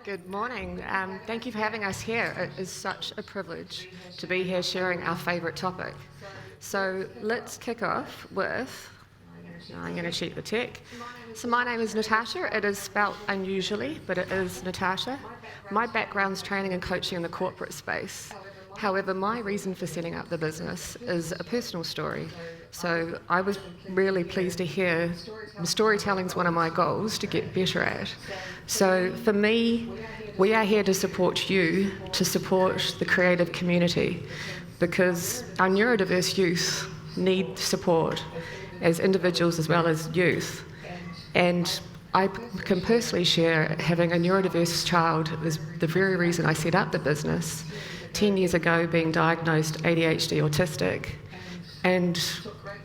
Good morning. Thank you for having us here. It is such a privilege to be here sharing our favourite topic. So let's kick off with, I'm going to cheat the tech. So my name is Natasha. It is spelt unusually, but it is Natasha. My background's training and coaching in the corporate space. However, my reason for setting up the business is a personal story. So I was really pleased to hear storytelling is one of my goals to get better at. So for me, we are here to support you, to support the creative community, because our neurodiverse youth need support as individuals as well as youth. And I can personally share having a neurodiverse child is the very reason I set up the business. 10 years ago, being diagnosed ADHD autistic, and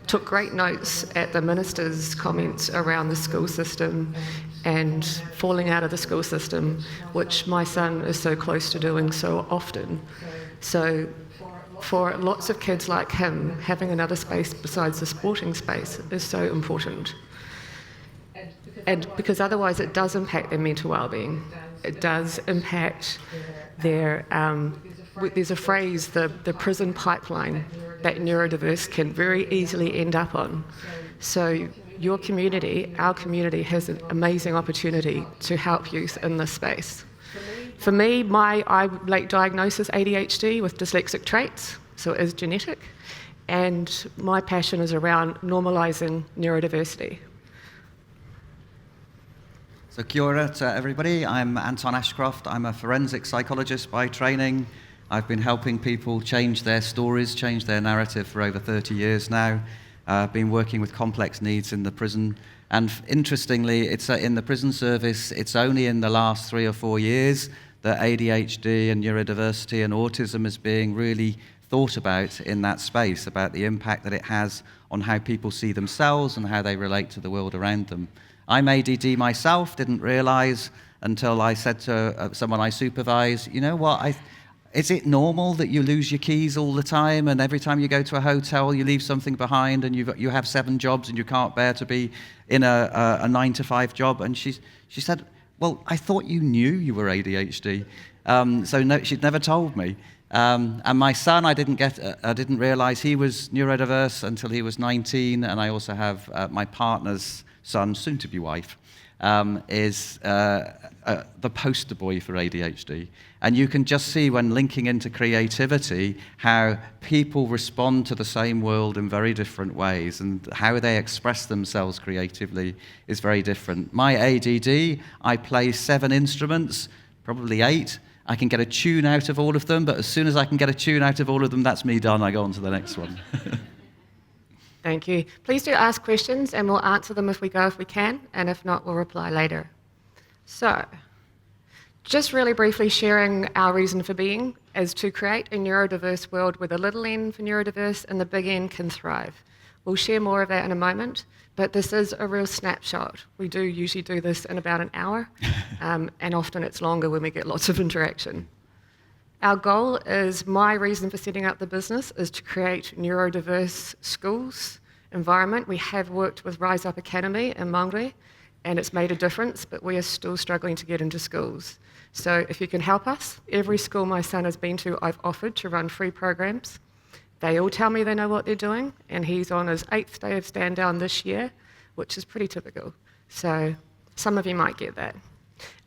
took great notes at the minister's comments around the school system and falling out of the school system, which my son is so close to doing so often. So for lots of kids like him, having another space besides the sporting space is so important. And because otherwise it does impact their mental well-being. It does impact their, there's a phrase, the prison pipeline, that neurodiverse can very easily end up on. So your community, our community, has an amazing opportunity to help youth in this space. For me, I late diagnosis ADHD with dyslexic traits, so it is genetic, and my passion is around normalising neurodiversity. So kia ora to everybody. I'm Anton Ashcroft. I'm a forensic psychologist by training. I've been helping people change their stories, change their narrative for over 30 years now. I've been working with complex needs in the prison. And interestingly, it's in the prison service, it's only in the last 3 or 4 years that ADHD and neurodiversity and autism is being really thought about in that space, about the impact that it has on how people see themselves and how they relate to the world around them. I'm ADD myself, didn't realise until I said to someone I supervise, you know what, is it normal that you lose your keys all the time and every time you go to a hotel you leave something behind and you have 7 jobs and you can't bear to be in a 9-to-5 job? And she said, well, I thought you knew you were ADHD. So no, she'd never told me. And my son, I didn't realise he was neurodiverse until he was 19, and I also have my partner's son, soon-to-be wife, is the poster boy for ADHD. And you can just see when linking into creativity how people respond to the same world in very different ways, and how they express themselves creatively is very different. My ADD, I play 7 instruments, probably 8. I can get a tune out of all of them, but as soon as I can get a tune out of all of them, that's me done. I go on to the next one. Thank you. Please do ask questions and we'll answer them if we can, and if not, we'll reply later. So, just really briefly sharing our reason for being is to create a neurodiverse world where the little n for neurodiverse and the big N can thrive. We'll share more of that in a moment, but this is a real snapshot. We do usually do this in about an hour, and often it's longer when we get lots of interaction. Our goal is, my reason for setting up the business is to create neurodiverse schools environment. We have worked with Rise Up Academy in Māori, and it's made a difference, but we are still struggling to get into schools. So if you can help us, every school my son has been to, I've offered to run free programs. They all tell me they know what they're doing, and he's on his 8th day of stand down this year, which is pretty typical. So some of you might get that.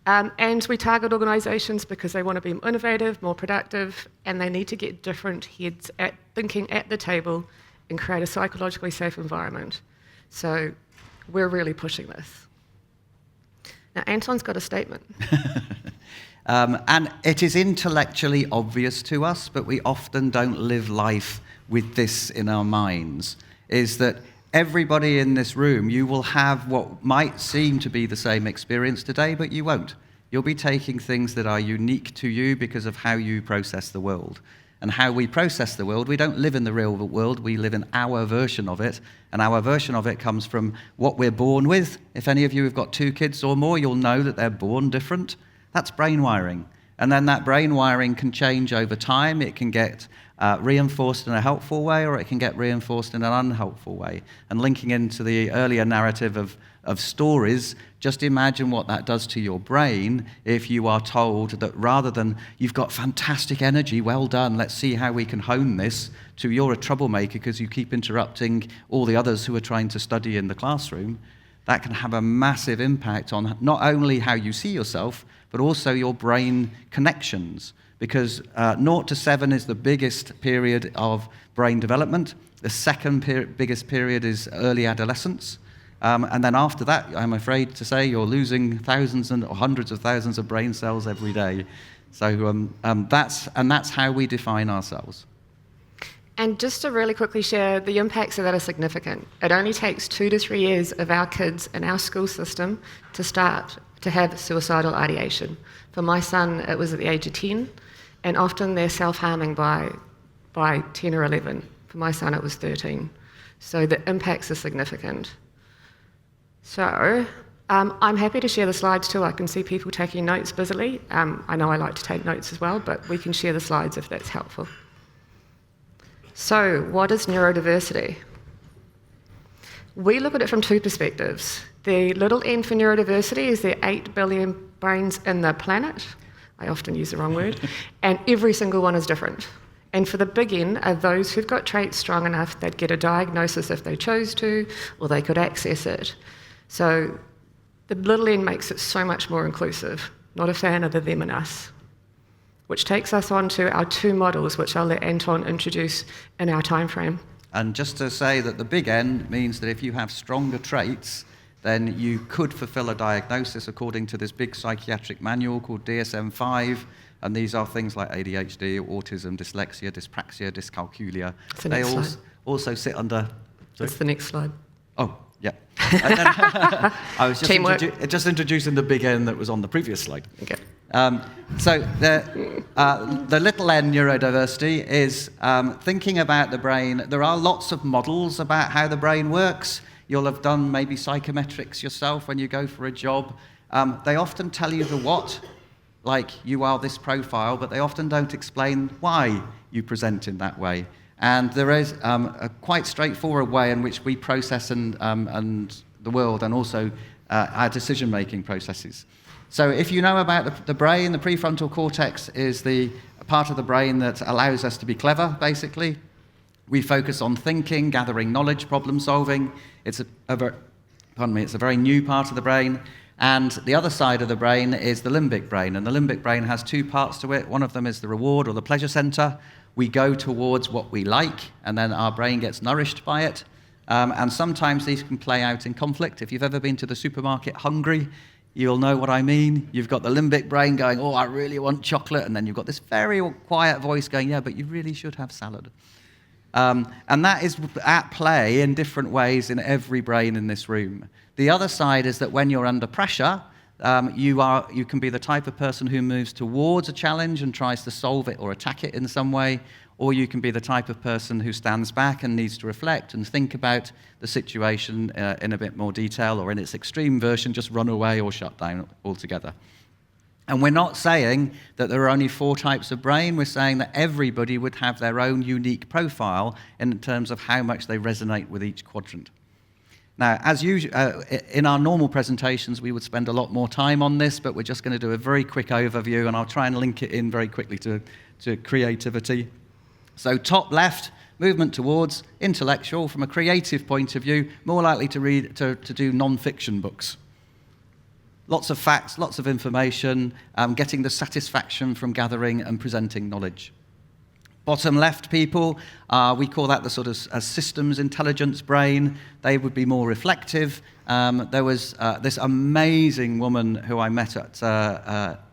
And we target organisations because they want to be innovative, more productive, and they need to get different heads at thinking at the table and create a psychologically safe environment. So we're really pushing this. Now, Anton's got a statement. And it is intellectually obvious to us, but we often don't live life with this in our minds, is that everybody in this room, you will have what might seem to be the same experience today, but you won't. You'll be taking things that are unique to you because of how you process the world. And how we process the world, we don't live in the real world, we live in our version of it, and our version of it comes from what we're born with. If any of you have got 2 kids or more, you'll know that they're born different. That's brain wiring. And then that brain wiring can change over time. It can get reinforced in a helpful way, or it can get reinforced in an unhelpful way. And linking into the earlier narrative of stories, just imagine what that does to your brain if you are told that rather than, you've got fantastic energy, well done, let's see how we can hone this, to you're a troublemaker because you keep interrupting all the others who are trying to study in the classroom. That can have a massive impact on not only how you see yourself, but also your brain connections. Because 0 to 7 is the biggest period of brain development. The second biggest period is early adolescence. And then after that, I'm afraid to say, you're losing thousands or hundreds of thousands of brain cells every day. So that's how we define ourselves. And just to really quickly share, the impacts of that are significant. It only takes 2 to 3 years of our kids in our school system to start to have suicidal ideation. For my son, it was at the age of 10, and often they're self-harming by 10 or 11. For my son, it was 13. So the impacts are significant. So I'm happy to share the slides too. I can see people taking notes busily. I know I like to take notes as well, but we can share the slides if that's helpful. So what is neurodiversity? We look at it from 2 perspectives. The little n for neurodiversity is there are 8 billion brains in the planet. I often use the wrong word. And every single one is different. And for the big N are those who've got traits strong enough they'd get a diagnosis if they chose to, or they could access it. So the little n makes it so much more inclusive. Not a fan of the them and us. Which takes us on to our 2 models, which I'll let Anton introduce in our time frame. And just to say that the big N means that if you have stronger traits, then you could fulfill a diagnosis according to this big psychiatric manual called DSM-5, and these are things like ADHD, autism, dyslexia, dyspraxia, dyscalculia. They also sit under... That's the next slide. Oh, yeah. And then, I was just introducing the big N that was on the previous slide. Okay. So the little n neurodiversity is thinking about the brain. There are lots of models about how the brain works. You'll have done maybe psychometrics yourself when you go for a job. They often tell you the what, like you are this profile, but they often don't explain why you present in that way. And there is a quite straightforward way in which we process and the world, and also our decision-making processes. So if you know about the brain, the prefrontal cortex is the part of the brain that allows us to be clever, basically. We focus on thinking, gathering knowledge, problem solving. It's a very new part of the brain. And the other side of the brain is the limbic brain. And the limbic brain has 2 parts to it. One of them is the reward or the pleasure center. We go towards what we like, and then our brain gets nourished by it. And sometimes these can play out in conflict. If you've ever been to the supermarket hungry, you'll know what I mean. You've got the limbic brain going, oh, I really want chocolate. And then you've got this very quiet voice going, yeah, but you really should have salad. And that is at play in different ways in every brain in this room. The other side is that when you're under pressure, you can be the type of person who moves towards a challenge and tries to solve it or attack it in some way, or you can be the type of person who stands back and needs to reflect and think about the situation in a bit more detail, or in its extreme version, just run away or shut down altogether. And we're not saying that there are only 4 types of brain. We're saying that everybody would have their own unique profile in terms of how much they resonate with each quadrant. Now, as usual, in our normal presentations, we would spend a lot more time on this, but we're just going to do a very quick overview, and I'll try and link it in very quickly to creativity. So top left, movement towards intellectual. From a creative point of view, more likely to do non-fiction books. Lots of facts, lots of information, getting the satisfaction from gathering and presenting knowledge. Bottom left people, we call that the sort of systems intelligence brain. They would be more reflective. There was this amazing woman who I met at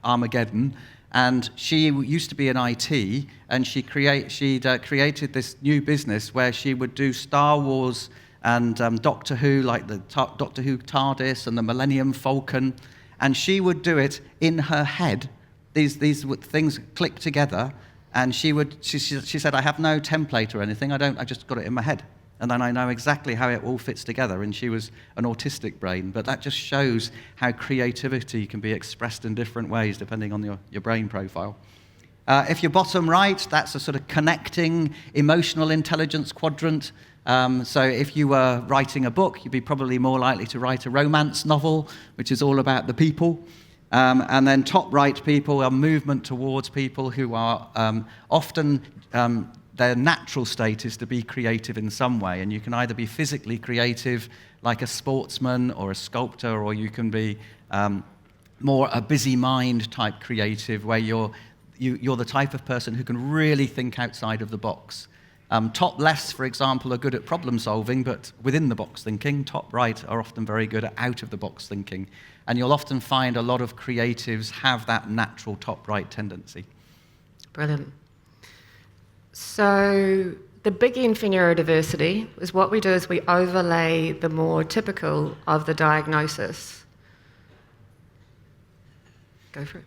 Armageddon, and she used to be in IT, and she'd created this new business where she would do Star Wars and Doctor Who, like the Doctor Who TARDIS and the Millennium Falcon, and she would do it in her head. These things click together. And she said, I have no template or anything, I just got it in my head. and then I know exactly how it all fits together, and she was an autistic brain. But that just shows how creativity can be expressed in different ways depending on your brain profile. If you're bottom right, that's a sort of connecting emotional intelligence quadrant. So if you were writing a book, you'd be probably more likely to write a romance novel, which is all about the people. And then top right people are movement towards people who are often, their natural state is to be creative in some way. And you can either be physically creative, like a sportsman or a sculptor, or you can be more a busy mind type creative, where you're the type of person who can really think outside of the box. Top lefts, for example, are good at problem solving, but within the box thinking. Top right are often very good at out of the box thinking. And you'll often find a lot of creatives have that natural top right tendency. Brilliant. So the big N for neurodiversity is what we do is we overlay the more typical of the diagnosis. Go for it.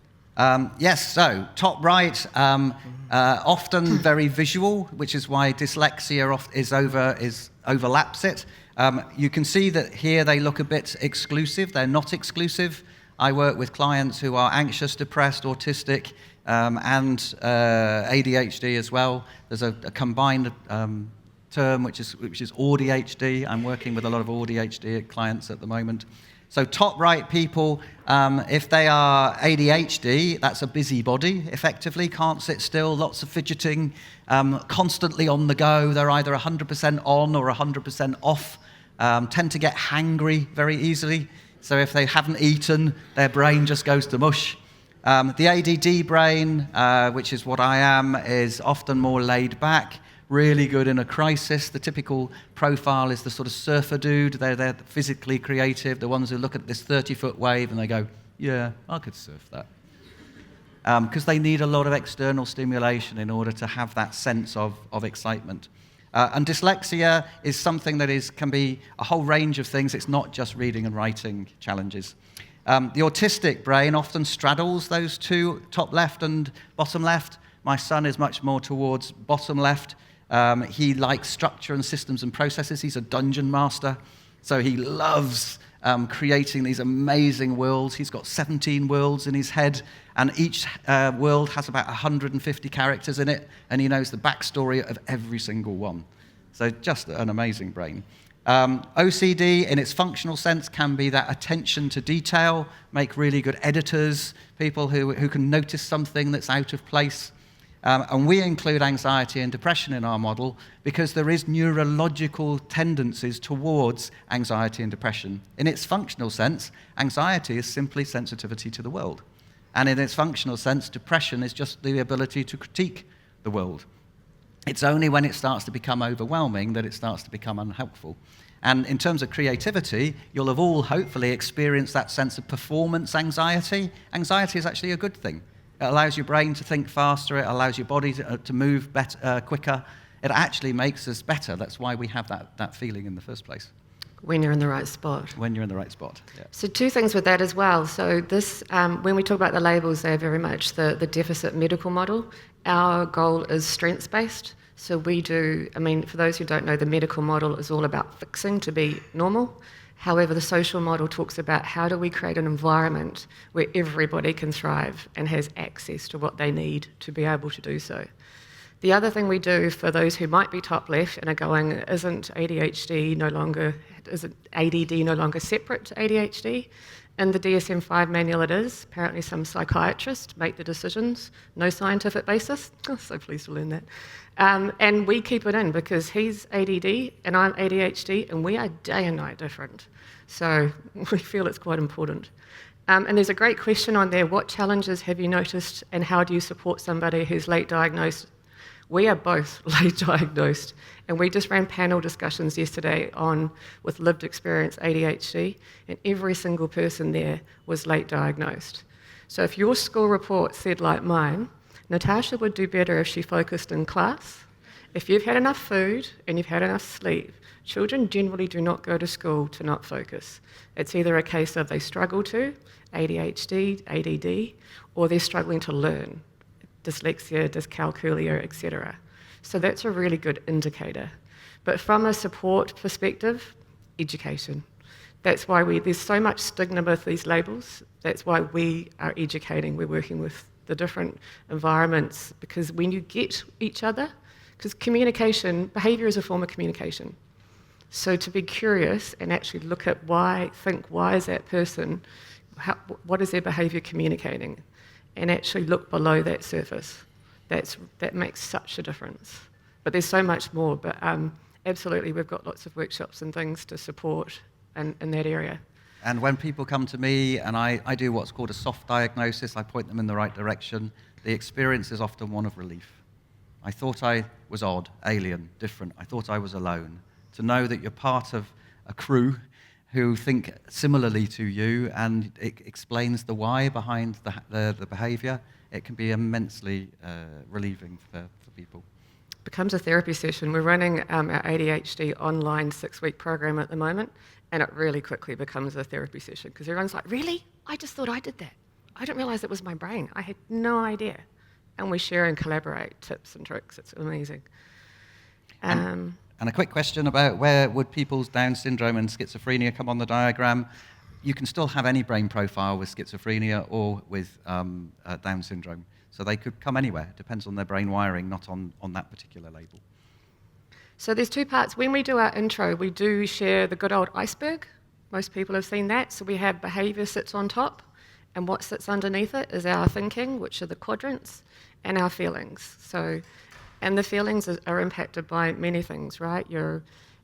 Yes, so top right, often very visual, which is why dyslexia overlaps it. You can see that here they look a bit exclusive. They're not exclusive. I work with clients who are anxious, depressed, autistic, and ADHD as well. There's a combined term which is ADHD. I'm working with a lot of ADHD clients at the moment. So top right people, if they are ADHD, that's a busybody, effectively, can't sit still, lots of fidgeting, constantly on the go. They're either 100% on or 100% off, tend to get hangry very easily. So if they haven't eaten, their brain just goes to mush. The ADD brain, which is what I am, is often more laid back, really good in a crisis. The typical profile is the sort of surfer dude. They're physically creative, the ones who look at this 30-foot wave and they go, yeah, I could surf that. Because they need a lot of external stimulation in order to have that sense of excitement. And dyslexia is something that can be a whole range of things. It's not just reading and writing challenges. The autistic brain often straddles those two, top left and bottom left. My son is much more towards bottom left. He likes structure and systems and processes. He's a dungeon master, so he loves creating these amazing worlds. He's got 17 worlds in his head, and each world has about 150 characters in it, and he knows the backstory of every single one. So just an amazing brain. OCD, in its functional sense, can be that attention to detail, make really good editors, people who can notice something that's out of place. And we include anxiety and depression in our model because there is neurological tendencies towards anxiety and depression. In its functional sense, anxiety is simply sensitivity to the world. And in its functional sense, depression is just the ability to critique the world. It's only when it starts to become overwhelming that it starts to become unhelpful. And in terms of creativity, you'll have all hopefully experienced that sense of performance anxiety. Anxiety is actually a good thing. It allows your brain to think faster. It allows your body to move better, quicker. It actually makes us better. That's why we have that feeling in the first place. When you're in the right spot. When you're in the right spot, yeah. So two things with that as well. So this, when we talk about the labels, they're very much the deficit medical model. Our goal is strengths-based. So we do, for those who don't know, the medical model is all about fixing to be normal. However, the social model talks about how do we create an environment where everybody can thrive and has access to what they need to be able to do so. The other thing we do for those who might be top left and are going, isn't ADD no longer separate to ADHD? In the DSM-5 manual it is. Apparently some psychiatrists make the decisions, no scientific basis. Oh, so pleased to learn that. And we keep it in because he's ADD and I'm ADHD and we are day and night different. So we feel it's quite important. And there's a great question on there, what challenges have you noticed and how do you support somebody who's late diagnosed? We are both late diagnosed and we just ran panel discussions yesterday with lived experience ADHD and every single person there was late diagnosed. So if your school report said like mine, Natasha would do better if she focused in class. If you've had enough food and you've had enough sleep, children generally do not go to school to not focus. It's either a case of they struggle to, ADHD, ADD, or they're struggling to learn, dyslexia, dyscalculia, etc. So that's a really good indicator. But from a support perspective, education. That's why there's so much stigma with these labels. That's why we are educating. We're working with the different environments, because when you get each other, because communication, behaviour is a form of communication. So to be curious and actually look at why is that person, what is their behaviour communicating? And actually look below that surface. That makes such a difference. But there's so much more, but absolutely we've got lots of workshops and things to support in that area. And when people come to me and I do what's called a soft diagnosis, I point them in the right direction, the experience is often one of relief. I thought I was odd, alien, different. I thought I was alone. To know that you're part of a crew who think similarly to you, and it explains the why behind the behaviour, it can be immensely relieving for people. Becomes a therapy session. We're running our ADHD online 6-week program at the moment, and it really quickly becomes a therapy session because everyone's like, really? I just thought I did that. I didn't realise it was my brain. I had no idea. And we share and collaborate tips and tricks. It's amazing. And a quick question about where would people's Down syndrome and schizophrenia come on the diagram? You can still have any brain profile with schizophrenia or with Down syndrome. So they could come anywhere. It depends on their brain wiring, not on that particular label. So there's 2 parts. When we do our intro, we do share the good old iceberg. Most people have seen that. So we have behaviour sits on top, and what sits underneath it is our thinking, which are the quadrants, and our feelings. And the feelings are impacted by many things, right?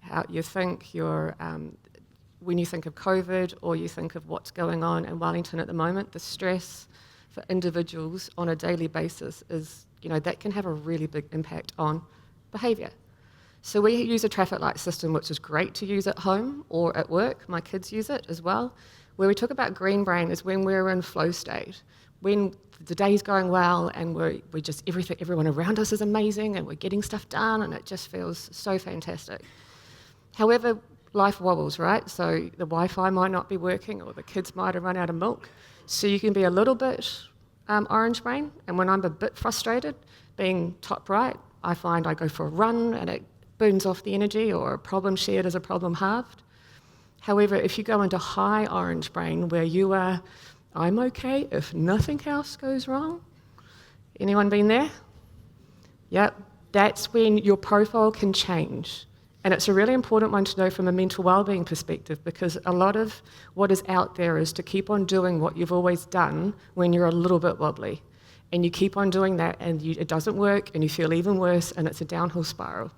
How you think, when you think of COVID or you think of what's going on in Wellington at the moment, the stress for individuals on a daily basis is, that can have a really big impact on behaviour. So we use a traffic light system, which is great to use at home or at work. My kids use it as well. Where we talk about green brain is when we're in flow state, when the day's going well and everyone around us is amazing and we're getting stuff done and it just feels so fantastic. However, life wobbles, right? So the Wi-Fi might not be working or the kids might have run out of milk. So you can be a little bit orange brain, and when I'm a bit frustrated, being top right, I find I go for a run and it burns off the energy, or a problem shared is a problem halved. However, if you go into high orange brain where you are, I'm okay if nothing else goes wrong. Anyone been there? Yep, that's when your profile can change. And it's a really important one to know from a mental wellbeing perspective, because a lot of what is out there is to keep on doing what you've always done when you're a little bit wobbly. And you keep on doing that and it doesn't work and you feel even worse and it's a downhill spiral.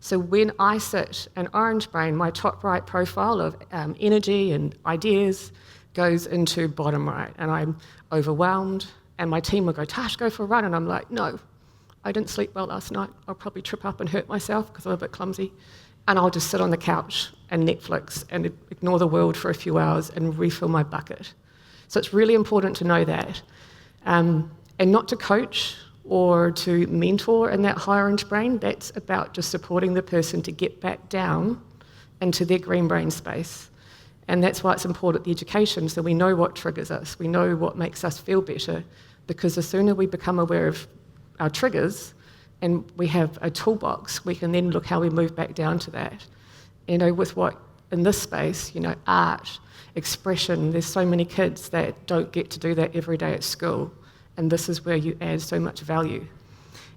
So when I sit in orange brain, my top right profile of energy and ideas goes into bottom right, and I'm overwhelmed, and my team will go, Tash, go for a run, and I'm like, no, I didn't sleep well last night. I'll probably trip up and hurt myself because I'm a bit clumsy, and I'll just sit on the couch and Netflix and ignore the world for a few hours and refill my bucket. So it's really important to know that, and not to coach or to mentor in that high orange brain. That's about just supporting the person to get back down into their green brain space. And that's why it's important, the education, so we know what triggers us, we know what makes us feel better, because the sooner we become aware of our triggers and we have a toolbox, we can then look how we move back down to that. With what, in this space, art, expression, there's so many kids that don't get to do that every day at school, and this is where you add so much value.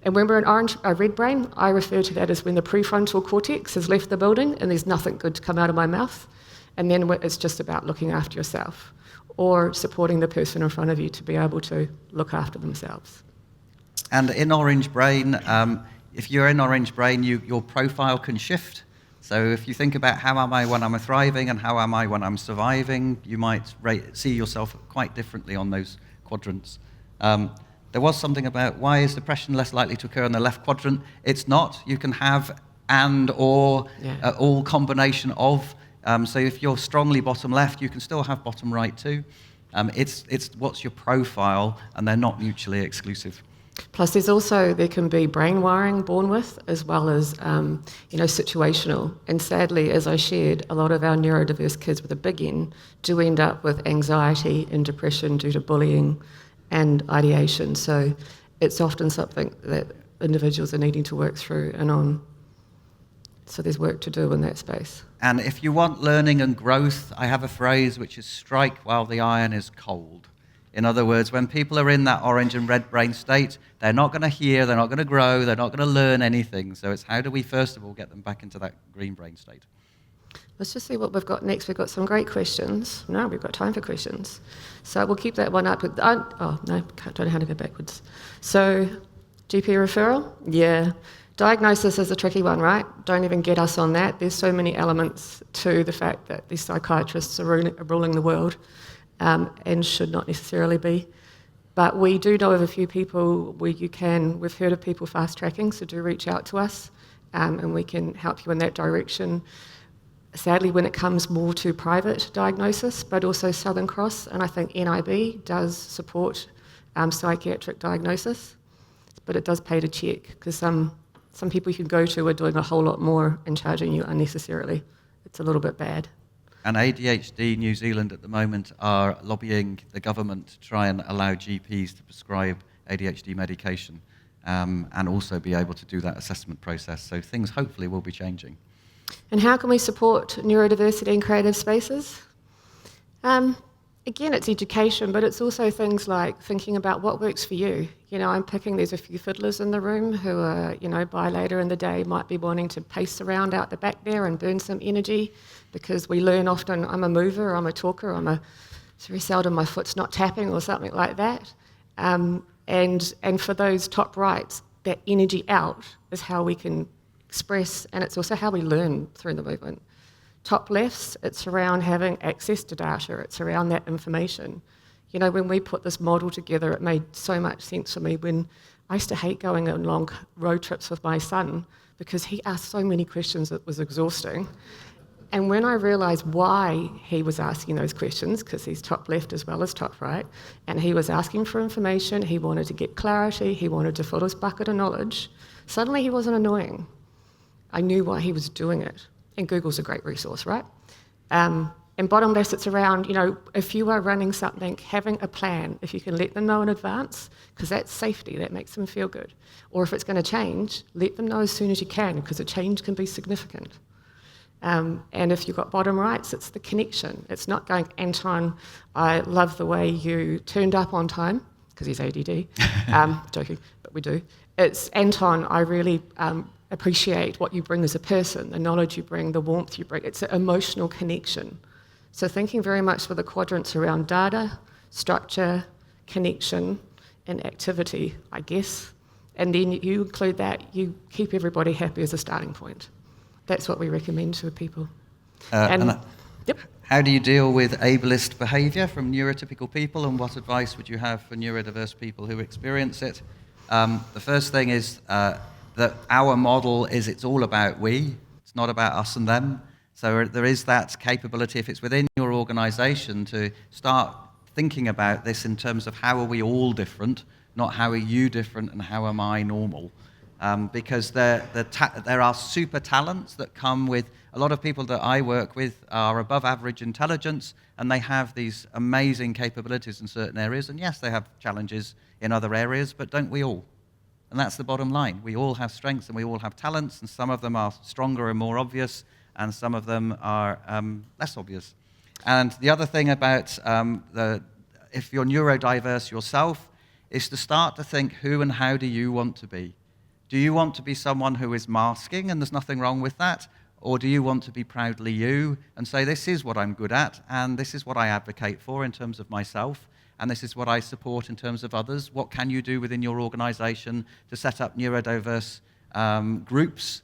And when we're in red brain, I refer to that as when the prefrontal cortex has left the building and there's nothing good to come out of my mouth. And then it's just about looking after yourself or supporting the person in front of you to be able to look after themselves. And in orange brain, if you're in orange brain, your profile can shift. So if you think about how am I when I'm thriving and how am I when I'm surviving, you might see yourself quite differently on those quadrants. There was something about why is depression less likely to occur in the left quadrant? It's not. You can have and or all combination of. So if you're strongly bottom left, you can still have bottom right too. It's what's your profile, and they're not mutually exclusive. Plus, there can be brain wiring born with, as well as situational. And sadly, as I shared, a lot of our neurodiverse kids with a big N do end up with anxiety and depression due to bullying and ideation. So it's often something that individuals are needing to work through and on. So there's work to do in that space. And if you want learning and growth, I have a phrase which is strike while the iron is cold. In other words, when people are in that orange and red brain state, they're not going to hear, they're not going to grow, they're not going to learn anything. So it's how do we, first of all, get them back into that green brain state? Let's just see what we've got next. We've got some great questions. No, we've got time for questions. So we'll keep that one up. Don't know how to go backwards. So GP referral? Yeah. Diagnosis is a tricky one, right? Don't even get us on that. There's so many elements to the fact that these psychiatrists are ruling the world. And should not necessarily be. But we do know of a few people where we've heard of people fast tracking, so do reach out to us and we can help you in that direction. Sadly, when it comes more to private diagnosis, but also Southern Cross, and I think NIB does support psychiatric diagnosis, but it does pay to check, because some people you can go to are doing a whole lot more and charging you unnecessarily. It's a little bit bad. And ADHD New Zealand at the moment are lobbying the government to try and allow GPs to prescribe ADHD medication and also be able to do that assessment process. So things hopefully will be changing. And how can we support neurodiversity in creative spaces? Again, it's education, but it's also things like thinking about what works for you. You know, I'm picking, there's a few fiddlers in the room who are, by later in the day might be wanting to pace around out the back there and burn some energy, because we learn often, I'm a mover, I'm a talker, it's very seldom my foot's not tapping or something like that. And for those top rights, that energy out is how we can express, and it's also how we learn through the movement. Top lefts, it's around having access to data, it's around that information. When we put this model together, it made so much sense for me. When I used to hate going on long road trips with my son because he asked so many questions it was exhausting. And when I realised why he was asking those questions, because he's top left as well as top right, and he was asking for information, he wanted to get clarity, he wanted to fill his bucket of knowledge, suddenly he wasn't annoying. I knew why he was doing it. And Google's a great resource, right? And bottom left, it's around, if you are running something, having a plan, if you can let them know in advance, because that's safety, that makes them feel good. Or if it's going to change, let them know as soon as you can, because a change can be significant. And if you've got bottom rights, it's the connection. It's not going, Anton, I love the way you turned up on time, because he's ADD. Joking, but we do. It's, Anton, I really appreciate what you bring as a person, the knowledge you bring, the warmth you bring. It's an emotional connection. So thinking very much with the quadrants around data, structure, connection, and activity, I guess. And then you include that, you keep everybody happy as a starting point. That's what we recommend to people. Yep. How do you deal with ableist behaviour from neurotypical people, and what advice would you have for neurodiverse people who experience it? The first thing is that our model is it's all about we. It's not about us and them. So there is that capability, if it's within your organisation, to start thinking about this in terms of how are we all different, not how are you different and how am I normal. Because there are super talents that come with, a lot of people that I work with are above average intelligence, and they have these amazing capabilities in certain areas. And yes, they have challenges in other areas, but don't we all? And that's the bottom line. We all have strengths and we all have talents, and some of them are stronger and more obvious, and some of them are less obvious. And the other thing about if you're neurodiverse yourself is to start to think, who and how do you want to be? Do you want to be someone who is masking, and there's nothing wrong with that? Or do you want to be proudly you and say, this is what I'm good at, and this is what I advocate for in terms of myself, and this is what I support in terms of others? What can you do within your organisation to set up neurodiverse groups,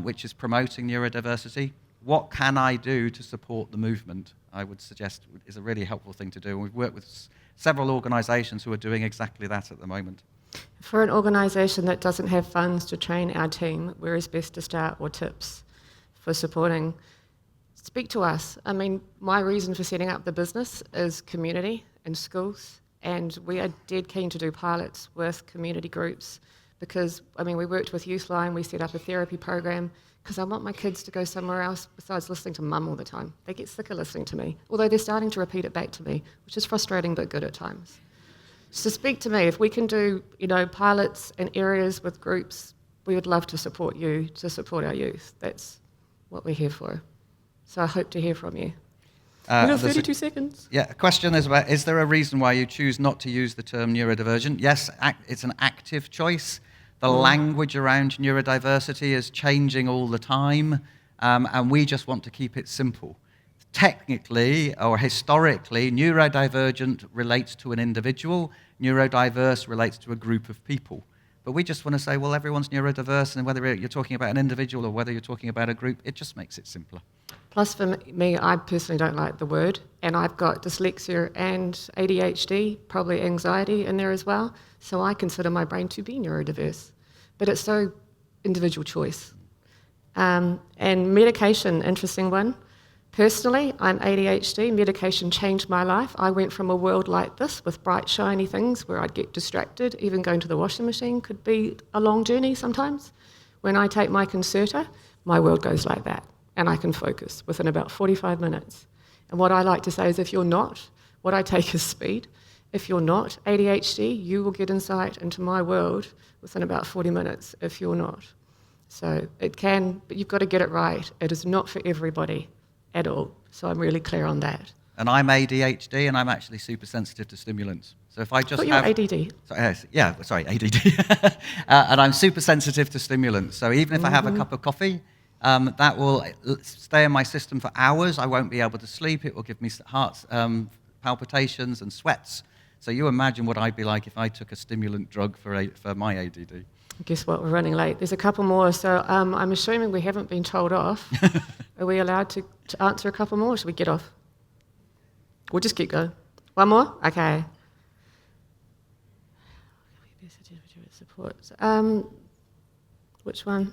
which is promoting neurodiversity? What can I do to support the movement? I would suggest is a really helpful thing to do. And we've worked with several organisations who are doing exactly that at the moment. For an organisation that doesn't have funds to train our team, where is best to start, or tips for supporting? Speak to us. I mean, my reason for setting up the business is community and schools, and we are dead keen to do pilots with community groups because, we worked with Youthline, we set up a therapy program because I want my kids to go somewhere else besides listening to mum all the time. They get sick of listening to me, although they're starting to repeat it back to me, which is frustrating but good at times. So speak to me. If we can do, pilots in areas with groups, we would love to support you, to support our youth. That's what we're here for. So I hope to hear from you. You got 32 seconds. Yeah, a question is about, is there a reason why you choose not to use the term neurodivergent? Yes, it's an active choice. The language around neurodiversity is changing all the time, and we just want to keep it simple. Technically, or historically, neurodivergent relates to an individual, neurodiverse relates to a group of people. But we just want to say, well, everyone's neurodiverse, and whether you're talking about an individual or whether you're talking about a group, it just makes it simpler. Plus, for me, I personally don't like the word, and I've got dyslexia and ADHD, probably anxiety in there as well, so I consider my brain to be neurodiverse. But it's so individual choice. And medication, interesting one. Personally, I'm ADHD. Medication changed my life. I went from a world like this with bright, shiny things where I'd get distracted. Even going to the washing machine could be a long journey sometimes. When I take my Concerta, my world goes like that, and I can focus within about 45 minutes. And what I like to say is, if you're not, what I take is speed. If you're not ADHD, you will get insight into my world within about 40 minutes if you're not. So it can, but you've got to get it right. It is not for everybody at all. So I'm really clear on that. And I'm ADHD, and I'm actually super sensitive to stimulants. So if I just but you're ADD. ADD. And I'm super sensitive to stimulants. So even if I have a cup of coffee, that will stay in my system for hours. I won't be able to sleep. It will give me heart palpitations and sweats. So you imagine what I'd be like if I took a stimulant drug for my ADD. Guess what? We're running late. There's a couple more. So I'm assuming we haven't been told off. Are we allowed to answer a couple more, or should we get off? We'll just keep going. One more? Okay. Which one?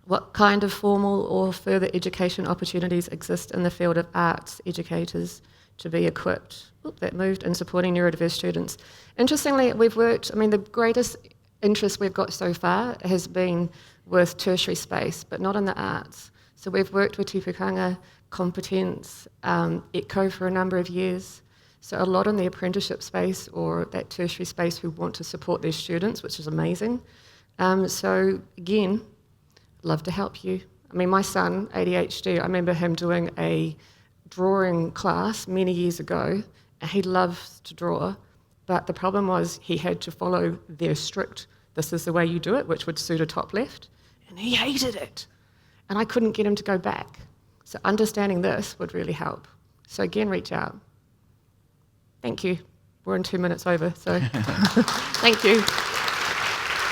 What kind of formal or further education opportunities exist in the field of arts educators to be equipped? That moved in supporting neurodiverse students. Interestingly, we've worked, the greatest interest we've got so far has been with tertiary space, but not in the arts. So we've worked with Tipukanga, Competence, ECHO for a number of years. So a lot in the apprenticeship space or that tertiary space who want to support their students, which is amazing. So again, love to help you. My son, ADHD, I remember him doing a drawing class many years ago, and he loves to draw, but the problem was he had to follow their strict, this is the way you do it, which would suit a top left, and he hated it. And I couldn't get him to go back. So understanding this would really help. So again, reach out. Thank you. We're in 2 minutes over, so thank you.